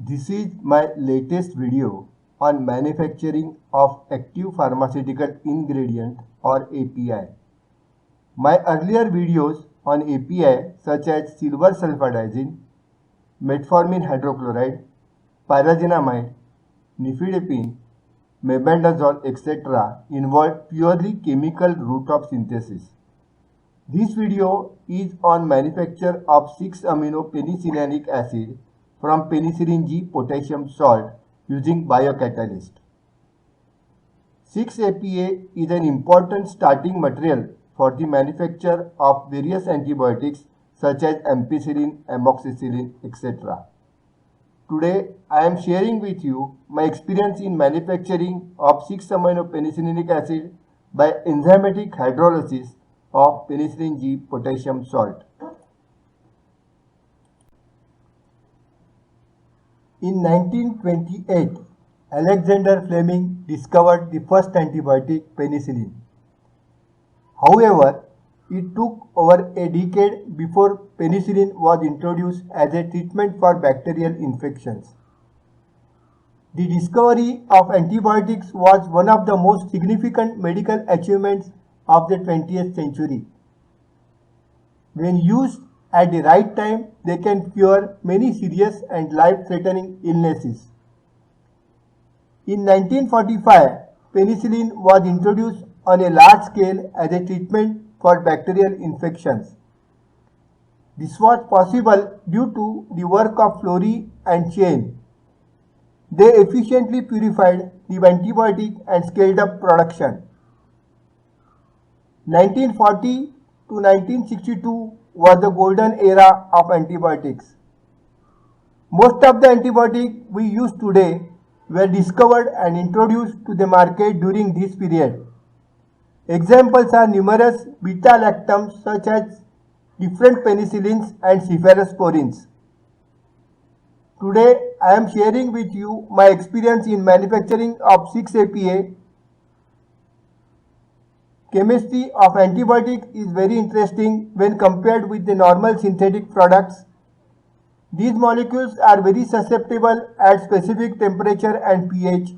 This is my latest video on manufacturing of active pharmaceutical ingredient or API. My earlier videos on API such as silver sulfadazine, metformin hydrochloride, pyrazinamide, nifedipine, mebendazole etc. involved purely chemical route of synthesis. This video is on manufacture of 6-amino-penicillinic acid from penicillin G potassium salt using biocatalyst. 6-APA is an important starting material for the manufacture of various antibiotics such as ampicillin, amoxicillin, etc. Today I am sharing with you my experience in manufacturing of 6-amino-penicillinic acid by enzymatic hydrolysis of penicillin G potassium salt. In 1928, Alexander Fleming discovered the first antibiotic penicillin. However, it took over a decade before penicillin was introduced as a treatment for bacterial infections. The discovery of antibiotics was one of the most significant medical achievements of the 20th century. When used at the right time, they can cure many serious and life-threatening illnesses. In 1945, penicillin was introduced on a large scale as a treatment for bacterial infections. This was possible due to the work of Florey and Chain. They efficiently purified the antibiotic and scaled up production. 1940 to 1962 was the golden era of antibiotics. Most of the antibiotics we use today were discovered and introduced to the market during this period. Examples are numerous beta-lactams such as different penicillins and cephalosporins. Today I am sharing with you my experience in manufacturing of 6-APA. Chemistry of antibiotic is very interesting when compared with the normal synthetic products. These molecules are very susceptible at specific temperature and pH.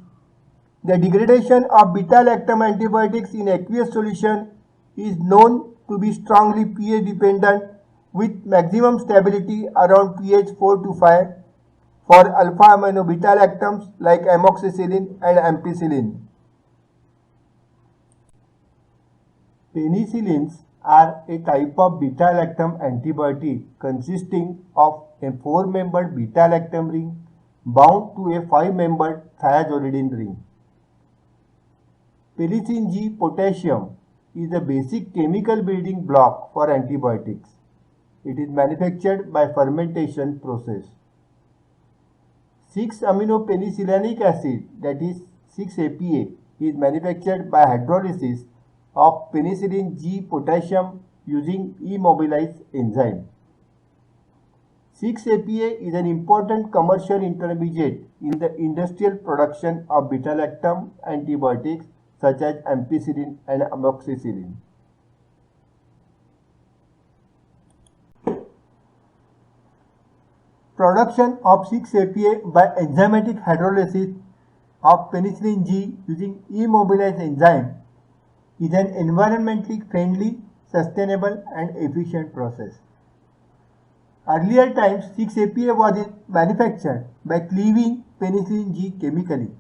The degradation of beta-lactam antibiotics in aqueous solution is known to be strongly pH dependent with maximum stability around pH 4 to 5 for alpha-amino beta-lactams like amoxicillin and ampicillin. Penicillins are a type of beta-lactam antibiotic consisting of a 4-membered beta-lactam ring bound to a 5-membered thiazolinidine ring. Penicillin G potassium is a basic chemical building block for antibiotics. It is manufactured by fermentation process. 6-amino-penicillinic acid, that is 6-APA, is manufactured by hydrolysis of penicillin G potassium using immobilized enzyme. 6-APA is an important commercial intermediate in the industrial production of beta-lactam antibiotics such as ampicillin and amoxicillin. Production of 6-APA by enzymatic hydrolysis of penicillin G using immobilized enzyme is an environmentally friendly, sustainable and efficient process. Earlier times, 6-APA was manufactured by cleaving penicillin G chemically.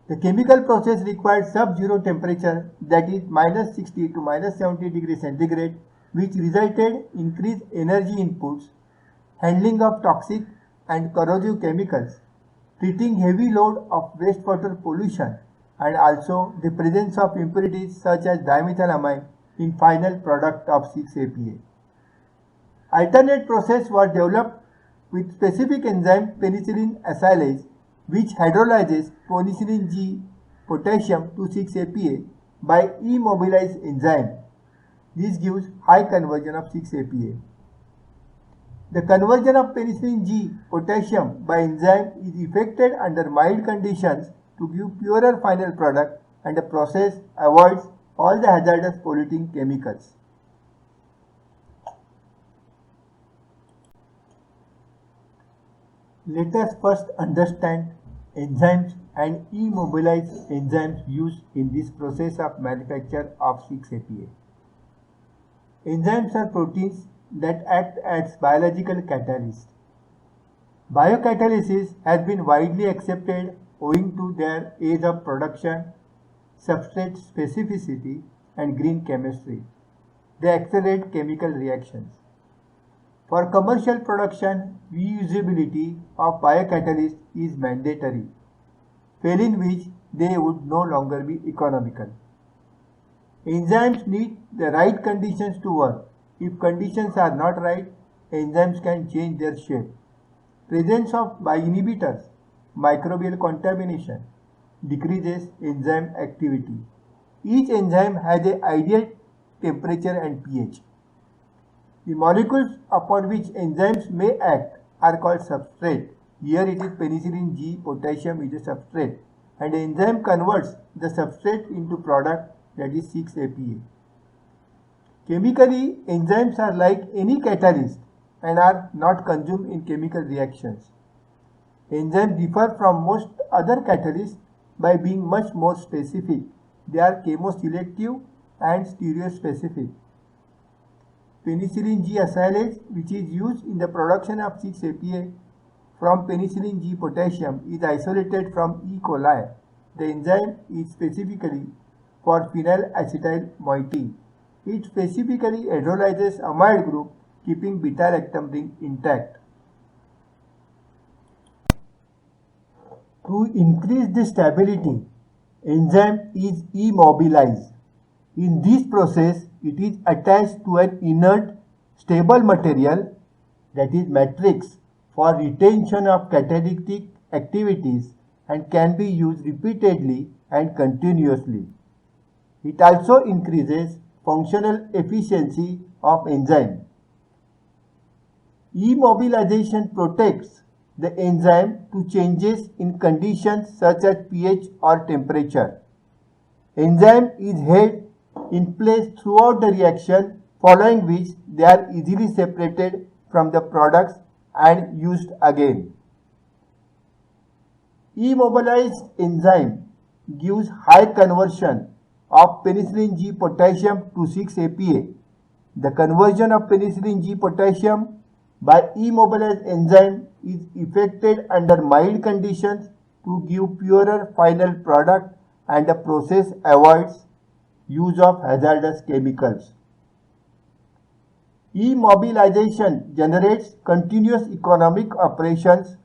The chemical process required sub-zero temperature, that is minus 60 to minus 70 degrees centigrade, which resulted in increased energy inputs, handling of toxic and corrosive chemicals, treating heavy load of wastewater pollution, and also the presence of impurities such as dimethylamine in final product of 6-APA. Alternate process was developed with specific enzyme penicillin acylase which hydrolyzes penicillin G potassium to 6-APA by immobilized enzyme. This gives high conversion of 6-APA. The conversion of penicillin G potassium by enzyme is effected under mild conditions to give purer final product, and the process avoids all the hazardous polluting chemicals. Let us first understand enzymes and immobilized enzymes used in this process of manufacture of 6-APA. Enzymes are proteins that act as biological catalysts. Biocatalysis has been widely accepted owing to their ease of production, substrate specificity, and green chemistry. They accelerate chemical reactions. For commercial production, reusability of biocatalysts is mandatory, failing which they would no longer be economical. Enzymes need the right conditions to work. If conditions are not right, enzymes can change their shape. Presence of inhibitors, microbial contamination, decreases enzyme activity. Each enzyme has an ideal temperature and pH. The molecules upon which enzymes may act are called substrate. Here it is penicillin G, potassium is a substrate, and the enzyme converts the substrate into product, that is 6-APA. Chemically, enzymes are like any catalyst and are not consumed in chemical reactions. Enzymes differ from most other catalysts by being much more specific. They are chemoselective and stereospecific. Penicillin G acylase, which is used in the production of 6-APA from penicillin G potassium, is isolated from E. coli. The enzyme is specifically for phenylacetyl moiety. It specifically hydrolyzes amide group, keeping beta-lactam ring intact. To increase the stability, enzyme is immobilized. In this process, it is attached to an inert stable material, that is matrix, for retention of catalytic activities and can be used repeatedly and continuously. It also increases functional efficiency of enzyme. Immobilization protects the enzyme to changes in conditions such as pH or temperature. Enzyme is held in place throughout the reaction, following which they are easily separated from the products and used again. Immobilized enzyme gives high conversion of penicillin G potassium to 6-APA. The conversion of penicillin G potassium by immobilized enzyme is effected under mild conditions to give purer final product, and the process avoids use of hazardous chemicals. Immobilization generates continuous economic operations,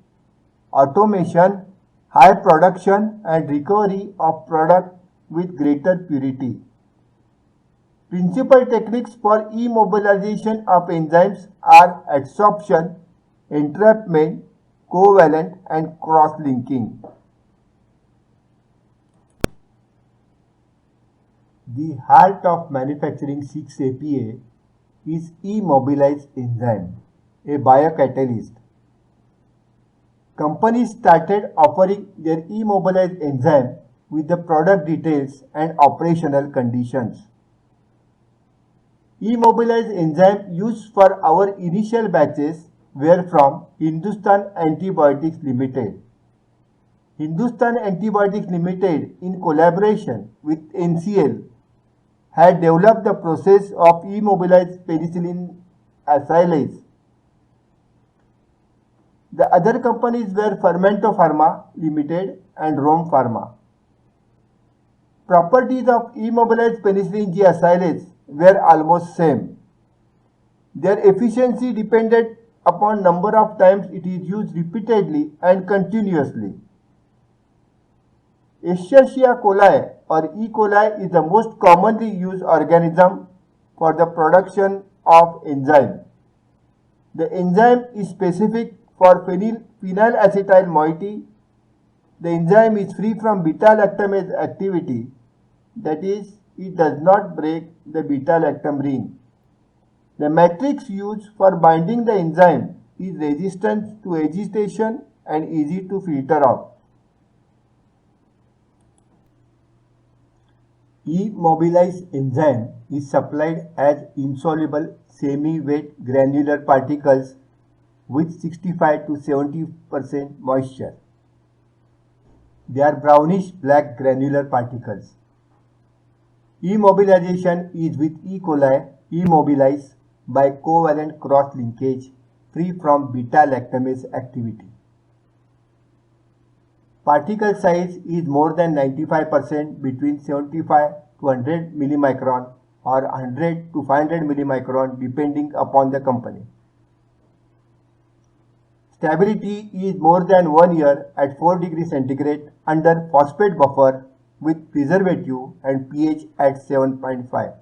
automation, high production and recovery of product with greater purity. Principal techniques for immobilization of enzymes are adsorption, entrapment, covalent and cross-linking. The heart of manufacturing 6-APA is immobilized enzyme, a biocatalyst. Companies started offering their immobilized enzyme with the product details and operational conditions. Immobilized enzyme used for our initial batches were from Hindustan Antibiotics Limited. Hindustan Antibiotics Limited, in collaboration with NCL, had developed the process of immobilized penicillin acylase. The other companies were Fermento Pharma Limited and Rome Pharma. Properties of immobilized penicillin G acylase were almost same. Their efficiency depended upon number of times it is used repeatedly and continuously. Escherichia coli or E. coli is the most commonly used organism for the production of enzyme. The enzyme is specific for phenylacetyl moiety. The enzyme is free from beta-lactamase activity, that is, it does not break the beta-lactam ring. The matrix used for binding the enzyme is resistant to agitation and easy to filter off. Immobilized enzyme is supplied as insoluble semi-wet granular particles with 65 to 70% moisture. They are brownish black granular particles. Immobilization is with E. coli immobilized by covalent cross linkage free from beta-lactamase activity. Particle size is more than 95% between 75 to 100 millimicron or 100 to 500 millimicron depending upon the company. Stability is more than 1 year at 4 degrees centigrade under phosphate buffer with preservative and pH at 7.5.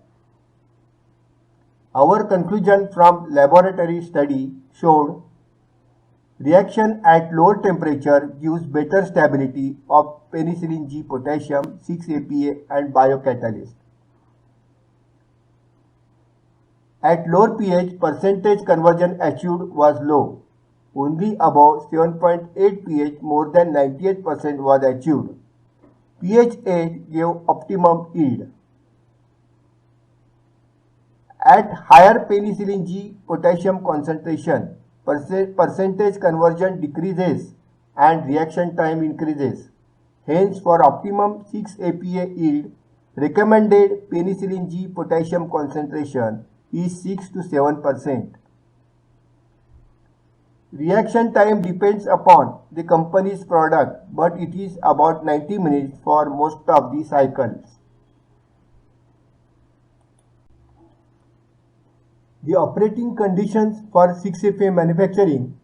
Our conclusion from laboratory study showed reaction at lower temperature gives better stability of penicillin G potassium, 6-APA and biocatalyst. At lower pH, percentage conversion achieved was low. Only above 7.8 pH more than 98% was achieved. pH 8 gave optimum yield. At higher penicillin G potassium concentration, percentage conversion decreases and reaction time increases. Hence, for optimum 6-APA yield, recommended penicillin G potassium concentration is 6 to 7%. Reaction time depends upon the company's product, but it is about 90 minutes for most of the cycles. The operating conditions for 6-APA manufacturing,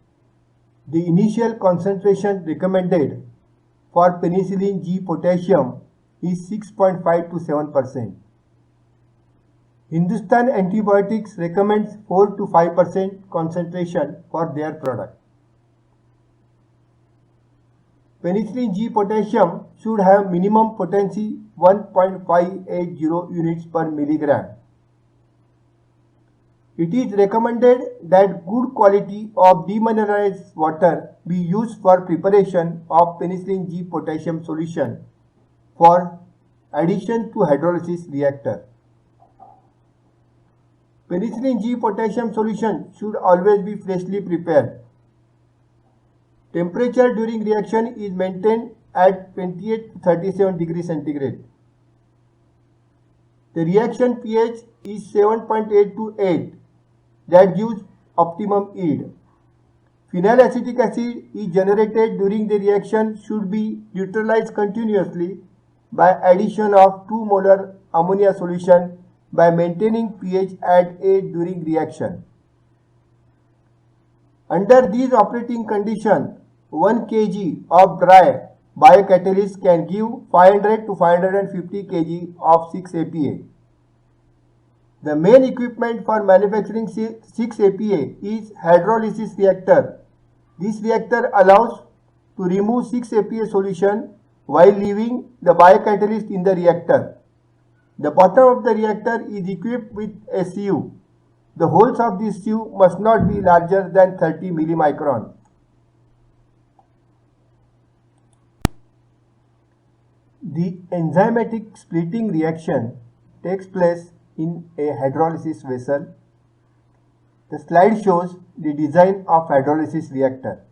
the initial concentration recommended for penicillin G potassium is 6.5 to 7%. Hindustan Antibiotics recommends 4 to 5% concentration for their product. Penicillin G potassium should have minimum potency 1.580 units per milligram. It is recommended that good quality of demineralized water be used for preparation of penicillin G potassium solution for addition to hydrolysis reactor. Penicillin G potassium solution should always be freshly prepared. Temperature during reaction is maintained at 28 to 37 degrees centigrade. The reaction pH is 7.8 to 8. That gives optimum yield. Phenylacetic acid is generated during the reaction should be neutralized continuously by addition of 2 molar ammonia solution by maintaining pH at 8 during reaction. Under these operating conditions, 1 kg of dry biocatalyst can give 500 to 550 kg of 6-APA. The main equipment for manufacturing 6-APA is hydrolysis reactor. This reactor allows to remove 6-APA solution while leaving the biocatalyst in the reactor. The bottom of the reactor is equipped with a sieve. The holes of this sieve must not be larger than 30 millimicron. The enzymatic splitting reaction takes place in a hydrolysis vessel. The slide shows the design of hydrolysis reactor.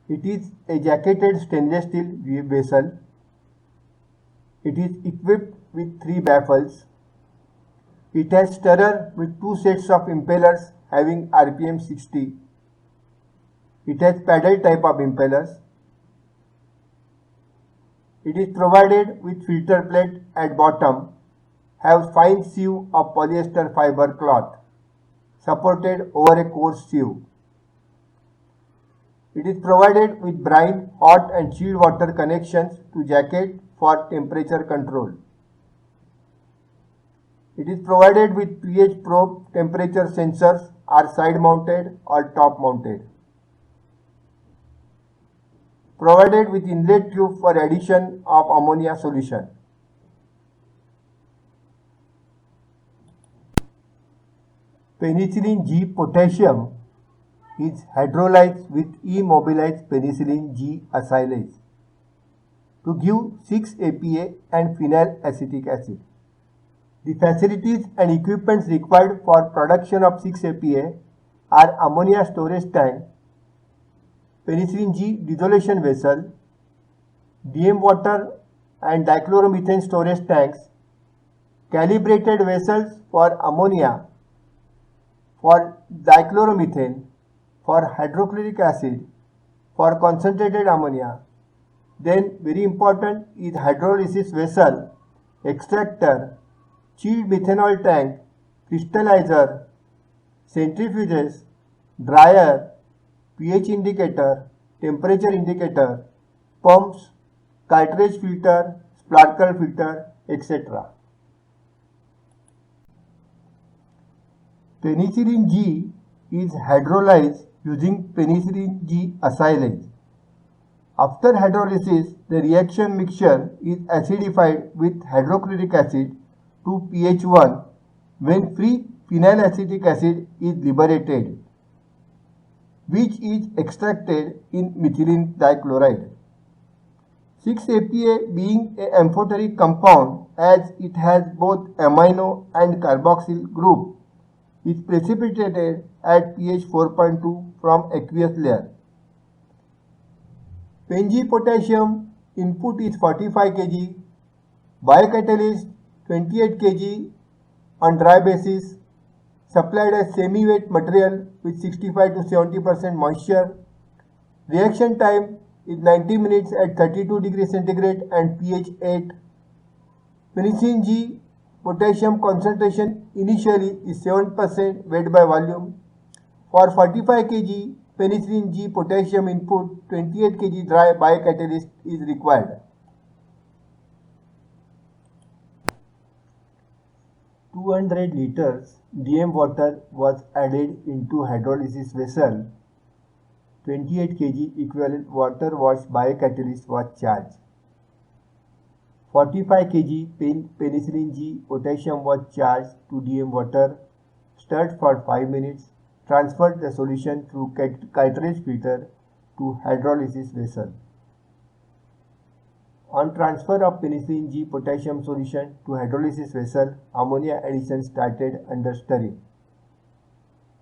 It is a jacketed stainless steel vessel. It is equipped with 3 baffles. It has stirrer with 2 sets of impellers having RPM 60. It has paddle type of impellers. It is provided with filter plate at bottom, have fine sieve of polyester fiber cloth supported over a coarse sieve. It is provided with brine, hot and chilled water connections to jacket for temperature control. It is provided with pH probe temperature sensors are side mounted or top mounted. Provided with inlet tube for addition of ammonia solution. Penicillin G potassium is hydrolyzed with immobilized penicillin G acylase to give 6-APA and phenylacetic acid. The facilities and equipments required for production of 6-APA are ammonia storage tank, penicillin G dissolution vessel, DM water and dichloromethane storage tanks, calibrated vessels for ammonia, for dichloromethane, for hydrochloric acid, for concentrated ammonia. Then very important is hydrolysis vessel, extractor, chilled methanol tank, crystallizer, centrifuges, dryer, pH indicator, temperature indicator, pumps, cartridge filter, sparkle filter, etc. Penicillin G is hydrolyzed using penicillin G acylase. After hydrolysis, the reaction mixture is acidified with hydrochloric acid to pH 1 when free phenylacetic acid is liberated, which is extracted in methylene dichloride. 6-APA being an amphoteric compound as it has both amino and carboxyl group is precipitated at pH 4.2 from aqueous layer. PenG potassium input is 45 kg, biocatalyst 28 kg on dry basis, supplied as semi-wet material with 65 to 70% moisture. Reaction time is 90 minutes at 32 degrees centigrade and pH 8. Penicillin G potassium concentration initially is 7% weight by volume. For 45 kg penicillin G potassium input, 28 kg dry biocatalyst is required. 200 liters DM water was added into hydrolysis vessel. 28 kg equivalent water wash biocatalyst was charged. 45 kg penicillin G potassium was charged to DM water, stirred for 5 minutes, transferred the solution through cartridge filter to hydrolysis vessel. On transfer of penicillin G potassium solution to hydrolysis vessel, ammonia addition started under stirring.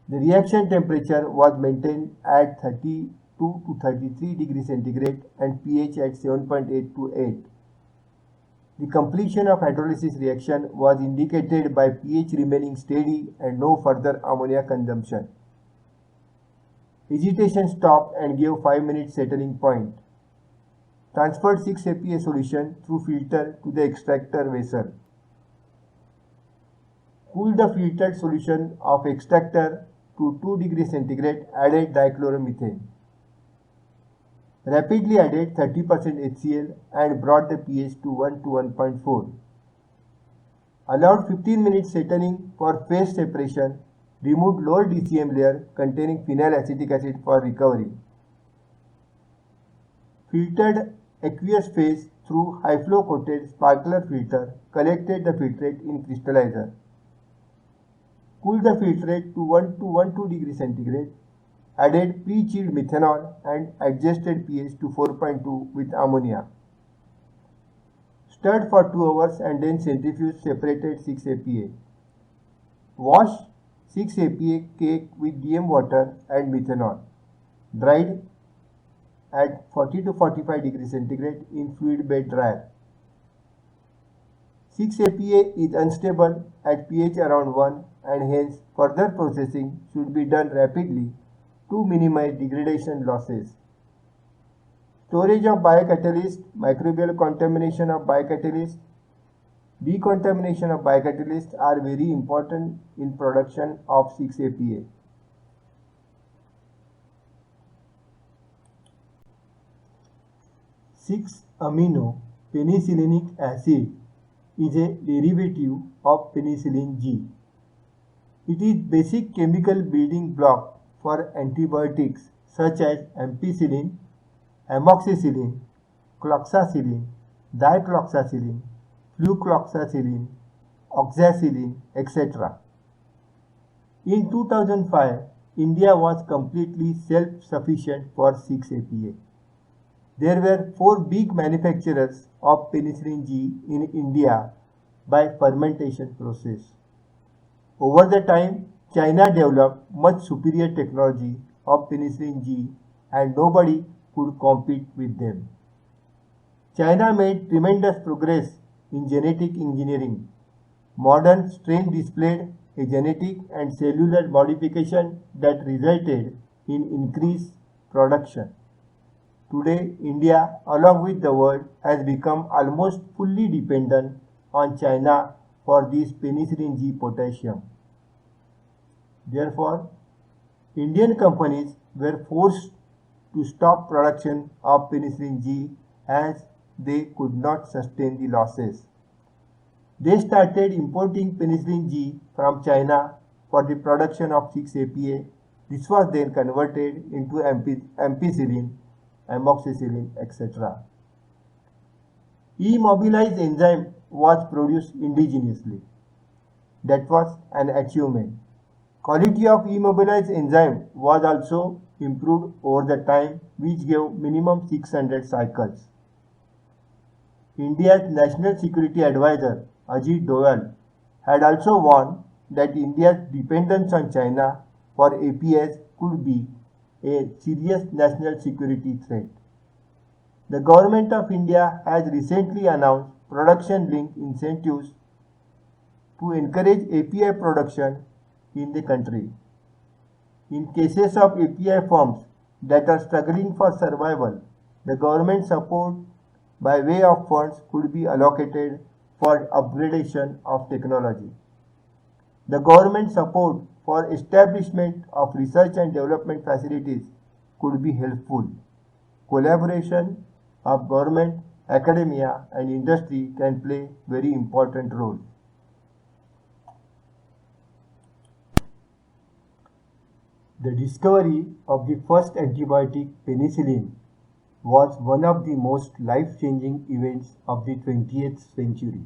The reaction temperature was maintained at 32 to 33 degrees centigrade and pH at 7.8 to 8. The completion of hydrolysis reaction was indicated by pH remaining steady and no further ammonia consumption. Agitation stopped and gave 5 minutes settling point. Transferred 6-APA solution through filter to the extractor vessel. Cooled the filtered solution of extractor to 2 degrees centigrade, added dichloromethane. Rapidly added 30% HCl and brought the pH to 1 to 1.4. Allowed 15 minutes settling for phase separation, removed lower DCM layer containing phenylacetic acid for recovery. Filtered aqueous phase through high flow coated sparkler filter, collected the filtrate in crystallizer. Cooled the filtrate to 1 to 12 degrees centigrade, added pre-chilled methanol and adjusted pH to 4.2 with ammonia. Stirred for 2 hours and then centrifuged separated 6-APA. Wash 6-APA cake with DM water and methanol. Dried at 40 to 45 degrees centigrade in fluid bed dryer. 6-APA is unstable at pH around 1 and hence further processing should be done rapidly to minimize degradation losses. Storage of biocatalyst, microbial contamination of biocatalyst, decontamination of biocatalyst are very important in production of 6-APA. Six-amino penicillinic acid is a derivative of penicillin G. It is basic chemical building block for antibiotics such as ampicillin, amoxicillin, cloxacillin, dicloxacillin, flucloxacillin, oxacillin, etc. In 2005, India was completely self-sufficient for 6-APA. There were 4 big manufacturers of penicillin G in India by fermentation process. Over the time, China developed much superior technology of penicillin G and nobody could compete with them. China made tremendous progress in genetic engineering. Modern strain displayed a genetic and cellular modification that resulted in increased production. Today, India, along with the world, has become almost fully dependent on China for this penicillin G potassium. Therefore, Indian companies were forced to stop production of penicillin G as they could not sustain the losses. They started importing penicillin G from China for the production of 6-APA. This was then converted into ampicillin, amoxicillin, etc. E-mobilized enzyme was produced indigenously. That was an achievement. Quality of e-mobilized enzyme was also improved over the time, which gave minimum 600 cycles. India's National Security Advisor Ajit Doval had also warned that India's dependence on China for APIs could be a serious national security threat. The Government of India has recently announced production-linked incentives to encourage API production in the country. In cases of API firms that are struggling for survival, the government support by way of funds could be allocated for upgradation of technology. The government support for establishment of research and development facilities could be helpful. Collaboration of government, academia and industry can play very important role. The discovery of the first antibiotic penicillin was one of the most life-changing events of the 20th century.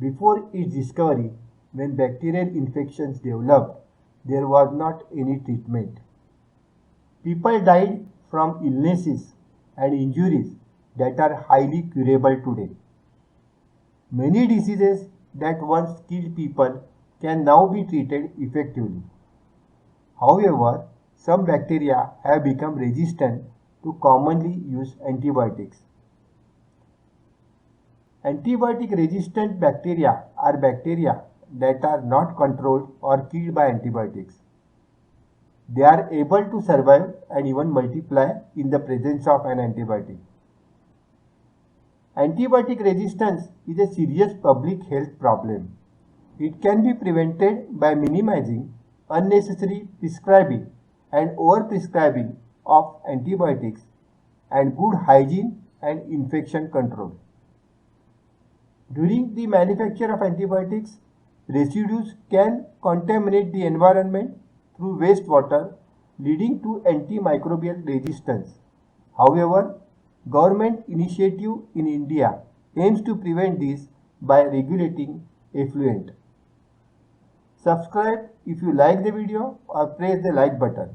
Before its discovery, when bacterial infections developed, there was not any treatment. People died from illnesses and injuries that are highly curable today. Many diseases that once killed people can now be treated effectively. However, some bacteria have become resistant to commonly used antibiotics. Antibiotic-resistant bacteria are bacteria that are not controlled or killed by antibiotics. They are able to survive and even multiply in the presence of an antibiotic. Antibiotic resistance is a serious public health problem. It can be prevented by minimizing unnecessary prescribing and overprescribing of antibiotics and good hygiene and infection control. During the manufacture of antibiotics, residues can contaminate the environment through wastewater, leading to antimicrobial resistance. However, government initiative in India aims to prevent this by regulating effluent. Subscribe if you like the video or press the like button.